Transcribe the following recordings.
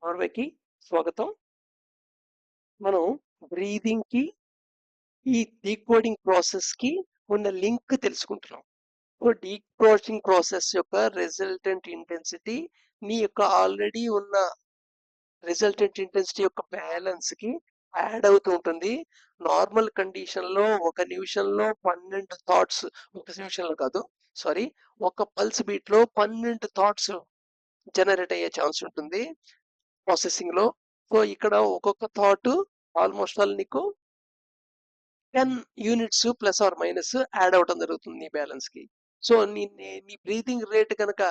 నార్వేకి స్వాగతం. మనం బ్రీదింగ్ కి ఈ డీకోడింగ్ ప్రాసెస్ కి ఉన్న లింక్ తెలుసుకుంటున్నాం. డీకోడింగ్ ప్రాసెస్ యొక్క రిజల్టెంట్ ఇంటెన్సిటీ నీ యొక్క ఆల్రెడీ ఉన్న రిజల్టెంట్ ఇంటెన్సిటీ యొక్క బ్యాలెన్స్ కి యాడ్ అవుతూ ఉంటుంది. నార్మల్ కండిషన్ లో ఒక నిమిషంలో 12 థాట్స్, ఒక నిమిషంలో కాదు, సారీ, ఒక పల్స్ బీట్ లో 12 థాట్స్ జనరేట్ అయ్యే ఛాన్స్ ఉంటుంది ప్రాసెసింగ్ లో. సో ఇక్కడ ఒక్కొక్క థాట్ ఆల్మోస్ట్ ఆల్ నీకు 10 units plus or minus add అవడం జరుగుతుంది నీ బ్యాలెన్స్ కి. సో నీ బ్రీతింగ్ రేట్ కనుక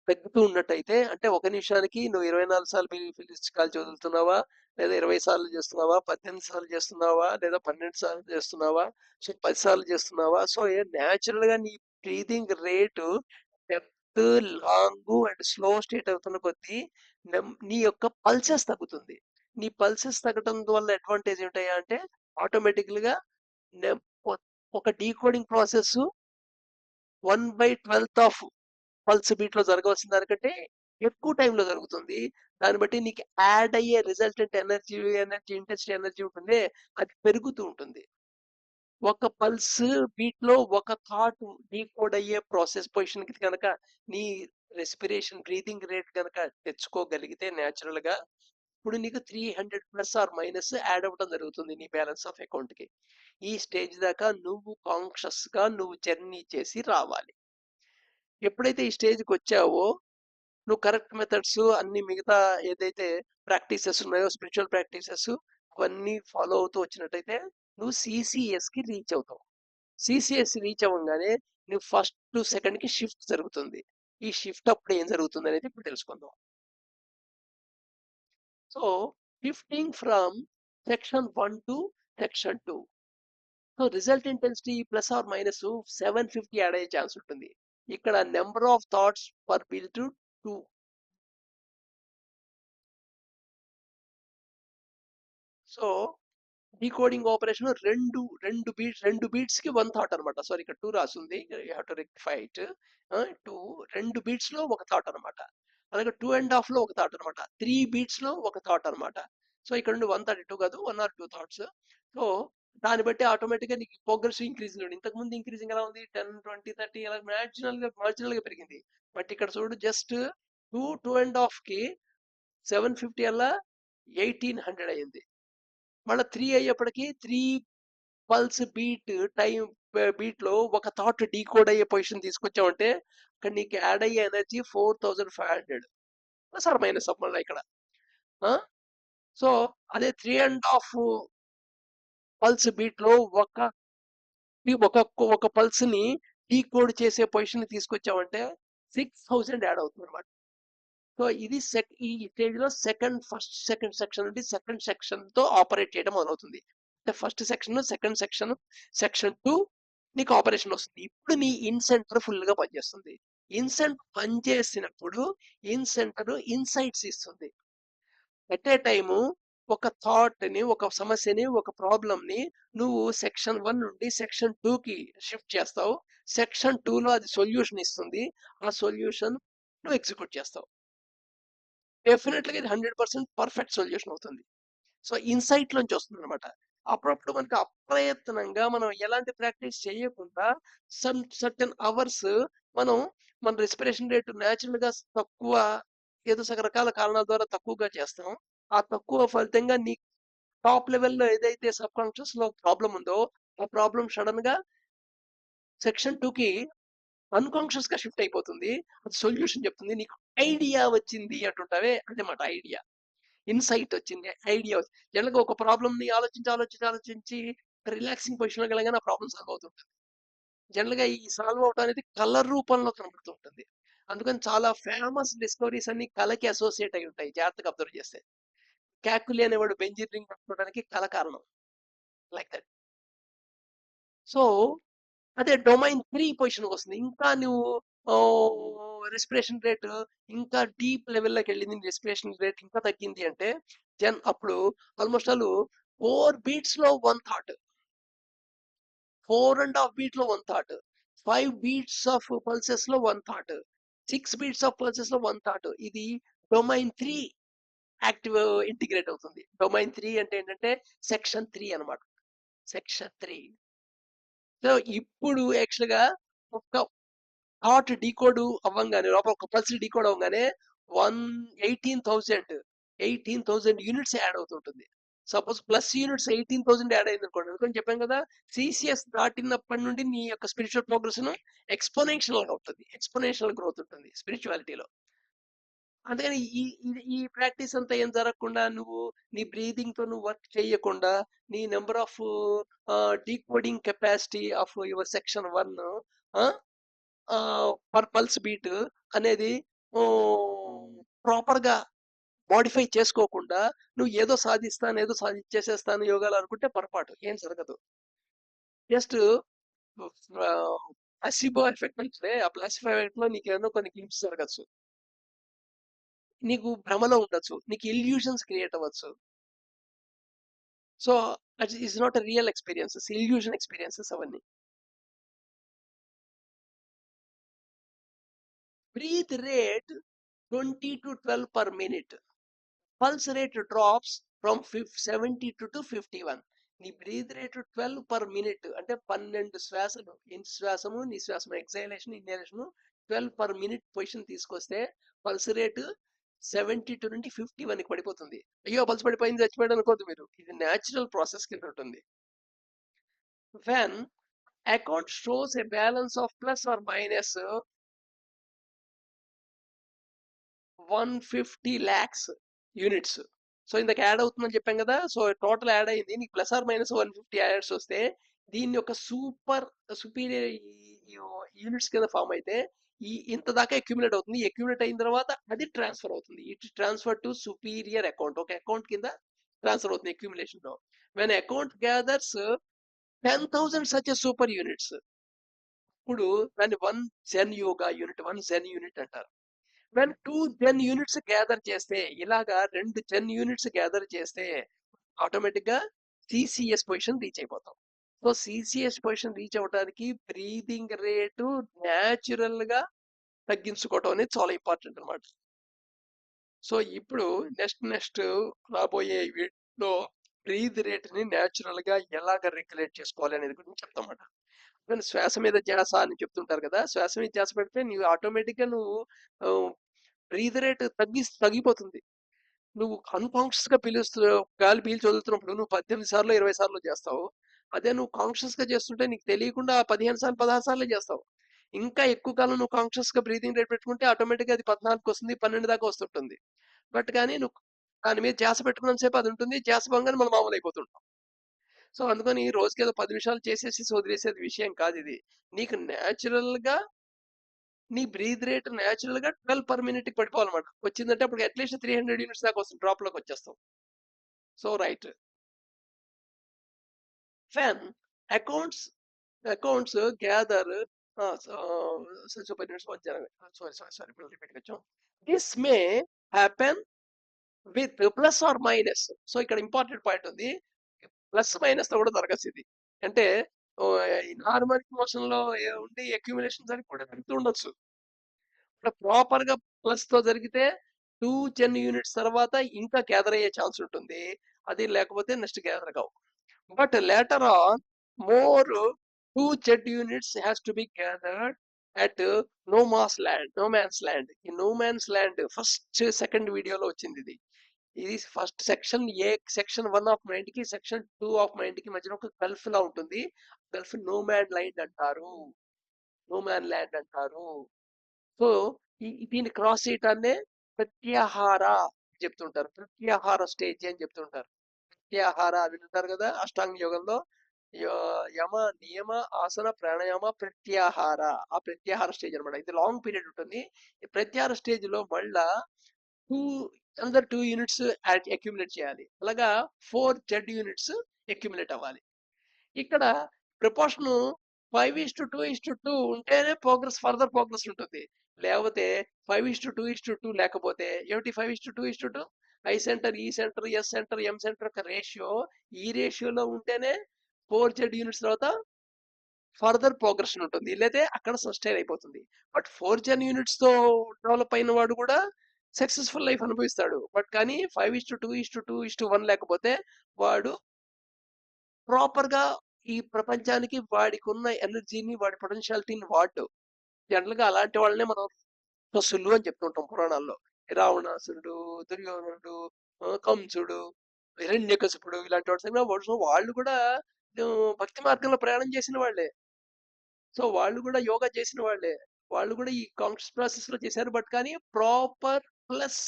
తగ్గుతూ ఉన్నట్టయితే, అంటే ఒక నిమిషానికి నువ్వు 24 సార్లు పిలుచుకాల్చి వదులుతున్నావా, లేదా 20 సార్లు చేస్తున్నావా, 18 సార్లు చేస్తున్నావా, లేదా 12 సార్లు చేస్తున్నావా, సో 10 సార్లు చేస్తున్నావా, సో న్యాచురల్ గా నీ breathing rate depth, long and slow state అవుతున్న కొద్దీ నీ యొక్క పల్సెస్ తగ్గుతుంది. నీ పల్సెస్ తగ్గడం వల్ల అడ్వాంటేజ్ ఏంటయ్యా అంటే, ఆటోమేటికల్ గా నెమ్- ఒ- ఒక decoding process 1/12 of pulse beat లో జరగవలసిన దానికంటే ఎక్కువ టైంలో జరుగుతుంది. దాన్ని బట్టి నీకు యాడ్ అయ్యే రిజల్టెంట్ ఇంటెన్సిటీ ఎనర్జీ ఉంటుంది, అది పెరుగుతూ ఉంటుంది. ఒక పల్స్ బీట్ లో ఒక థాట్ డీకోడ్ అయ్యే ప్రాసెస్ పొజిషన్ కి కనుక నీ రెస్పిరేషన్ బ్రీతింగ్ రేట్ కనుక తెచ్చుకోగలిగితే న్యాచురల్ గా, ఇప్పుడు నీకు 300 ప్లస్ ఆర్ మైనస్ యాడ్ అవ్వడం జరుగుతుంది నీ బ్యాలెన్స్ ఆఫ్ అకౌంట్ కి. ఈ స్టేజ్ దాకా నువ్వు కాన్షియస్ గా నువ్వు జర్నీ చేసి రావాలి. ఎప్పుడైతే ఈ స్టేజ్కి వచ్చావో, నువ్వు కరెక్ట్ మెథడ్స్ అన్ని మిగతా ఏదైతే ప్రాక్టీసెస్ ఉన్నాయో, స్పిరిచువల్ ప్రాక్టీసెస్ అవన్నీ ఫాలో అవుతూ వచ్చినట్టయితే నువ్వు సిసిఎస్ కి రీచ్ అవుతావు. సిసిఎస్ రీచ్ అవ్వగానే నువ్వు ఫస్ట్ సెకండ్ కి షిఫ్ట్ జరుగుతుంది. ఈ షిఫ్ట్ అప్పుడు ఏం జరుగుతుంది అనేది ఇప్పుడు తెలుసుకుందాం. So shifting from section 1 to section 2. So result intensity plus or minus 750 add అయ్యే ఛాన్స్ ఉంటుంది. ఇక్కడ number of thoughts per beat 2. So decoding operation రెండు బీట్స్ కి 1 థాట్ అనమాట. సారీ, ఇక్కడ 2 రాస్తుంది, you have to rectify it. రెండు బీట్స్ లో ఒక థాట్ అనమాట. అలాగే 2.5 లో ఒక థాట్ అనమాట. 3 బీట్స్ లో ఒక థాట్ అనమాట. సో ఇక్కడ నుండి 132 కాదు, 1 or 2 థాట్స్. సో దాన్ని బట్టి ఆటోమేటిక్ గా నీకు ప్రోగ్రెస్ ఇంక్రీజింగ్ ఉంది. ఇంతకు ముందు ఇంక్రీజింగ్ ఎలా ఉంది, 10, 20, 30 అలా మార్జినల్ గా పెరిగింది. బట్ ఇక్కడ చూడు, జస్ట్ 2.5 కి 750 అలా 1800 అయింది. మళ్ళీ 3 అయ్యేప్పటికి 3 పల్స్ బీట్ టైం బీట్ లో ఒక థాట్ డీకోడ్ అయ్యే పొజిషన్ తీసుకొచ్చామంటే అక్కడ నీకు యాడ్ అయ్యే ఎనర్జీ 4500 ప్లస్ ఆర్ మైనస్ మళ్ళీ ఇక్కడ. సో అదే 3.5 పల్స్ బీట్ లో ఒక ఒక ఒక పల్స్ ని డీకోడ్ చేసే పొజిషన్ తీసుకొచ్చామంటే 6000 యాడ్ అవుతుంది అనమాట. సో ఇది ఈ స్టేజ్ లో సెకండ్ సెక్షన్ నుండి సెకండ్ సెక్షన్ తో ఆపరేట్ చేయడం మొదలవుతుంది. అంటే ఫస్ట్ సెక్షన్, సెక్షన్ 2 నీకు ఆపరేషన్ వస్తుంది. ఇప్పుడు నీ ఇన్సెంటర్ ఫుల్ గా పనిచేస్తుంది. ఇన్సెంటర్ పనిచేసినప్పుడు ఇన్సెంటర్ ఇన్సైట్స్ ఇస్తుంది. ఎట్ ఏ టైము ఒక థాట్ ని, ఒక సమస్యని, ఒక ప్రాబ్లమ్ ని నువ్వు సెక్షన్ 1 నుండి సెక్షన్ 2 కి షిఫ్ట్ చేస్తావు. సెక్షన్ 2 లో అది సొల్యూషన్ ఇస్తుంది. ఆ సొల్యూషన్ నువ్వు ఎగ్జిక్యూట్ చేస్తావు. డెఫినెట్గా ఇది 100% పర్ఫెక్ట్ సొల్యూషన్ అవుతుంది. సో ఇన్సైట్ నుంచి వస్తుంది అనమాట. అప్పుడప్పుడు మనకి అప్రయత్నంగా మనం ఎలాంటి ప్రాక్టీస్ చేయకుండా సర్టెన్ అవర్స్ మనం మన రెస్పిరేషన్ రేట్ న్యాచురల్ గా తక్కువ, ఏదో రకరకాల కారణాల ద్వారా తక్కువగా చేస్తాం. ఆ తక్కువ ఫలితంగా నీ టాప్ లెవెల్లో ఏదైతే సబ్ కాన్షియస్ లో ప్రాబ్లం ఉందో, ఆ ప్రాబ్లం సడన్ గా సెక్షన్ 2 కి అన్కాన్షియస్ గా షిఫ్ట్ అయిపోతుంది. అది సొల్యూషన్ చెప్తుంది. నీకు ఐడియా వచ్చింది అంటుంటావే, అన్నమాట ఐడియా. ఇన్సైట్ వచ్చింది, ఐడియా. జనరల్గా ఒక ప్రాబ్లమ్ ని ఆలోచించి రిలాక్సింగ్ పొజిషన్ లో వెళ్ళగానే ఆ ప్రాబ్లమ్ సాల్వ్ అవుతుంటుంది. జనరల్ గా ఈ సాల్వ్ అవటం అనేది కలర్ రూపంలో కనబడుతూ ఉంటుంది. అందుకని చాలా ఫేమస్ డిస్కవరీస్ అన్ని కళకి అసోసియేట్ అయి ఉంటాయి, జాగ్రత్తగా అబ్జర్వ్ చేస్తే. క్యాకులి అనేవాడు బెంజిన్ రింగ్ పట్టుకోవడానికి కళ కారణం, లైక్ దట్. సో అదే డొమైన్ 3 పొజిషన్ వస్తుంది. ఇంకా నువ్వు రెస్పిరేషన్ రేట్ ఇంకా డీప్ లెవెల్లోకి వెళ్ళింది, రెస్పిరేషన్ రేట్ ఇంకా తగ్గింది అంటే అప్పుడు ఆల్మోస్ట్ ఆల్ 4 బీట్స్ లో 1 థాట్, 4.5 బీట్ లో 1 థాట్, 5 బీట్స్ ఆఫ్ పల్సెస్ లో 1 థాట్, 6 బీట్స్ ఆఫ్ పల్సెస్ లో 1 థాట్. ఇది డొమైన్ 3 యాక్టివ్ ఇంటిగ్రేట్ అవుతుంది. డొమైన్ 3 అంటే ఏంటంటే సెక్షన్ 3 అన్నమాట. సెక్షన్ 3. సో ఇప్పుడు యాక్చువల్‌గా ఒక థాట్ డీకోడ్ అవ్వంగానే లోపల ఒక పల్స్ డీకోడ్ అవ్వంగానే 18,000 యూనిట్స్ యాడ్ అవుతుంటుంది. సపోజ్ ప్లస్ యూనిట్స్ 18,000 యాడ్ అయింది అనుకోండి. అందుకని చెప్పాను కదా! సీసీఎస్ దాటినప్పటి నుండి నీ యొక్క స్పిరిచ్యువల్ ప్రోగ్రెషన్ ఎక్స్‌పోనెన్షియల్‌గా ఉంటుంది. ఎక్స్‌పోనెన్షియల్ గ్రోత్ ఉంటుంది స్పిరిచువాలిటీలో. అందుకని ఈ ప్రాక్టీస్ అంతా ఏం జరగకుండా నువ్వు నీ బ్రీతింగ్‌తో నువ్వు వర్క్ చేయకుండా నీ number of decoding capacity of your section 1 ఆహ్, పర్ పల్స్ బీట్ అనేది ప్రాపర్‌గా మోడిఫై చేసుకోకుండా నువ్వు ఏదో సాధిస్తాను, ఏదో సాధించేసేస్తాను యోగాలు అనుకుంటే పొరపాటు. ఏం జరగదు. జస్ట్ ప్లాసిబో ఎఫెక్ట్ అంటే ఆ ప్లాసిబో ఎఫెక్ట్‌లో నీకేమో కొన్ని గ్లింప్స్ జరగచ్చు. నీకు భ్రమలో ఉండొచ్చు. నీకు ఇల్యూషన్స్ క్రియేట్ అవ్వచ్చు. So, that is not a real experiences. Illusion experiences అవన్నీ. Breath rate 20-12 per minute. Pulse rate drops from 72 to 51. నీ బ్రీత్ రేట్ 12 పర్ మినిట్ అంటే 12 శ్వాసలు శ్వాసము నిశ్వాసము ఎక్సైలేషన్ ఇన్హలేషన్ 12 పర్ మినిట్ పొజిషన్ తీసుకొస్తే పల్స్ రేట్ 72 నుండి 51 కి పడిపోతుంది. అయ్యో పల్స్ పడిపోయింది చచ్చిపోయాడు అనుకోవద్దు మీరు. ఇది న్యాచురల్ ప్రాసెస్ కింద ఉంటుంది. When account shows a balance of plus or minus 150 lakhs units. So ఇందాక యాడ్ అవుతుందని చెప్పాం కదా! సో టోటల్ యాడ్ అయింది. నీకు ప్లస్ ఆర్ మైనస్ 150 యాడ్స్ వస్తే దీన్ని ఒక సుపీరియర్ యూనిట్స్ కింద ఫామ్ అయితే ఇంత దాకా అక్యుములేట్ అవుతుంది. అక్యుములేట్ అయిన తర్వాత అది ట్రాన్స్ఫర్ అవుతుంది. It transfer to superior account. ఒక అకౌంట్ కింద ట్రాన్స్ఫర్ అవుతుంది అక్యుములేషన్ లో. When account gathers 10,000 such super units. ఇప్పుడు దాన్ని 1 జెన్ యోగా యూనిట్, 1 జెన్ యూనిట్ అంటారు. వెన్ 2 జెన్ యూనిట్స్ గ్యాదర్ చేస్తే ఇలాగా 2 జెన్ యూనిట్స్ గ్యాదర్ చేస్తే ఆటోమేటిక్ గా సిసిఎస్ పొజిషన్ రీచ్ అయిపోతాం. సో సిసిఎస్ పొజిషన్ రీచ్ అవ్వడానికి బ్రీదింగ్ రేటు న్యాచురల్ గా తగ్గించుకోవడం అనేది చాలా ఇంపార్టెంట్ అనమాట. సో ఇప్పుడు నెక్స్ట్ రాబోయే వీటిలో బ్రీత్ రేట్ ని న్యాచురల్ గా ఎలాగ రెగ్యులేట్ చేసుకోవాలి అనేది గురించి చెప్తామాట. కానీ శ్వాస మీద ధ్యాస అని చెప్తుంటారు కదా! శ్వాస మీద ధ్యాస పెడితే నువ్వు ఆటోమేటిక్ గా నువ్వు బ్రీత్ రేట్ తగ్గిపోతుంది. నువ్వు అన్‌కాన్షియస్ గా గాలి పీల్చి వదులుతున్నప్పుడు నువ్వు 18 సార్లో, 20 సార్లో చేస్తావు. అదే నువ్వు కాన్షియస్ గా చేస్తుంటే నీకు తెలియకుండా 15 సార్లు, 16 సార్లే చేస్తావు. ఇంకా ఎక్కువ కాలం నువ్వు కాన్షియస్ గా బ్రీతింగ్ రేట్ పెట్టుకుంటే ఆటోమేటిక్ గా అది 14కి వస్తుంది, 12 దాకా వస్తుంటుంది. బట్ కానీ నువ్వు దాని మీద ధ్యాస పెట్టుకున్నంత సేపు అది ఉంటుంది. ధ్యాస పోంగానే మనం మామూలు అయిపోతుంటాం. సో అందుకని రోజుకేదో 10 నిమిషాలు చేసేసి వదిలేసేది విషయం కాదిది. నీకు న్యాచురల్‌గా నీ బ్రీత్ రేట్ న్యాచురల్‌గా 12 పర్ మినిట్‌కి పడిపోవాలన్నమాట. వచ్చిందంటే అప్పుడు అట్‌లీస్ట్ 300 యూనిట్స్ దాకా వస్తుంది. డ్రాప్‌లోకి వచ్చేస్తాం. So right. When accounts accounts gather so super units sorry ఇప్పుడు రిపీట్‌గా వచ్చాం. This may happen with plus or minus. So ఇక్కడ ఇంపార్టెంట్ పాయింట్ ఉంది. ప్లస్ మైనస్ తో కూడా జరగచ్చు ఇది. అంటే నార్మల్ మోషన్ లో ఉండి అక్యుములేషన్ జరిగి కూడా జరుగుతూ ఉండొచ్చు. ప్రాపర్ గా ప్లస్ తో జరిగితే 2 10 యూనిట్స్ తర్వాత ఇంకా గ్యాదర్ అయ్యే ఛాన్స్ ఉంటుంది. అది లేకపోతే నెక్స్ట్ గ్యాదర్ కావు. But later on more 2 Z units has to be gathered at no man's land. ఈ no man's land first second వీడియోలో వచ్చింది ఇది. ఇది ఫస్ట్ సెక్షన్ 1 ఆఫ్ మైండ్ కి సెక్షన్ 2 ఆఫ్ మైండ్ కి మధ్యన ఒక గల్ఫ్ లా ఉంటుంది. గల్ఫ్ నో మ్యాన్ ల్యాండ్ అంటారు. నో మ్యాన్ ల్యాండ్ అంటారు. సో దీన్ని క్రాస్ చేయటాన్నే ప్రత్యాహార చెప్తుంటారు. ప్రత్యాహార స్టేజ్ అని చెప్తుంటారు. ప్రత్యాహార వింటారు కదా అష్టాంగ యోగంలో యమ నియమ ఆసన ప్రాణాయామ ప్రత్యాహార. ఆ ప్రత్యాహార స్టేజ్ అనమాట. ఇది లాంగ్ పీరియడ్ ఉంటుంది. ఈ ప్రత్యాహార స్టేజ్ లో మళ్ళా టూ అందరు 2 యూనిట్స్ అక్యుములేట్ చేయాలి. అలాగా 4 జెడ్ యూనిట్స్ అక్యుములేట్ అవ్వాలి. ఇక్కడ ప్రపోర్షన్ 5:2:2 ఉంటేనే ఫర్దర్ ప్రోగ్రెస్ ఉంటుంది. లేకపోతే 5:2:2 లేకపోతే ఏమిటి 5:2:2? ఐ సెంటర్, ఈ సెంటర్, ఎస్ సెంటర్, ఎం సెంటర్ యొక్క రేషియో ఈ రేషియోలో ఉంటేనే 4 జెడ్ యూనిట్స్ తర్వాత ఫర్దర్ ప్రోగ్రెషన్ ఉంటుంది. లేతే అక్కడ సస్టైన్ అయిపోతుంది. బట్ 4 జెన్ యూనిట్స్ తో డెవలప్ అయిన వాడు కూడా సక్సెస్‌ఫుల్ లైఫ్ అనుభవిస్తాడు. బట్ కానీ 5:2:2:1 లేకపోతే వాడు ప్రాపర్‌గా ఈ ప్రపంచానికి వాడికున్న ఎనర్జీని, వాడి పొటెన్షియాలిటీని వాడడు. జనరల్‌గా అలాంటి వాళ్ళనే మనం పశులు అని చెప్తుంటాం పురాణాల్లో. రావణాసురుడు, దుర్యోధనుడు, కంసుడు, హిరణ్యకశిపుడు ఇలాంటి వాడు వాళ్ళు కూడా భక్తి మార్గంలో ప్రయాణం చేసిన వాళ్ళే. సో, వాళ్ళు కూడా యోగా చేసిన వాళ్ళే. వాళ్ళు కూడా ఈ కాన్షియస్ ప్రాసెస్‌లో చేశారు. బట్ కానీ ప్రాపర్ ప్లస్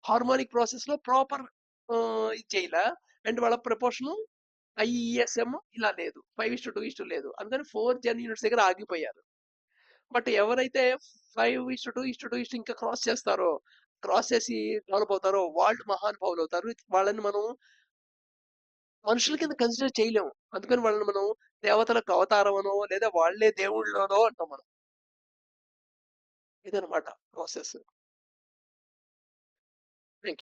హార్మోనిక్ ప్రాసెస్‌లో ప్రాపర్ ఇది చేయలా. అండ్ వాళ్ళ ప్రపోర్షను ఐఈఎస్ఎం ఇలా లేదు. 5:2 లేదు. అందుకని 4 జెన్ యూనిట్స్ దగ్గర ఆగిపోయారు. బట్ ఎవరైతే 5:2 ఇంకా క్రాస్ చేస్తారో, క్రాస్ చేసి డెవలప్ అవుతారో వాళ్ళు మహానుభావులవుతారు. వాళ్ళని మనం మనుషుల కింద కన్సిడర్ చేయలేము. అందుకని వాళ్ళని మనం దేవతలకు అవతారమనో, లేదా వాళ్ళే దేవుళ్ళనో అంటాం మనం. ఇదనమాట ప్రాసెస్. Thank you.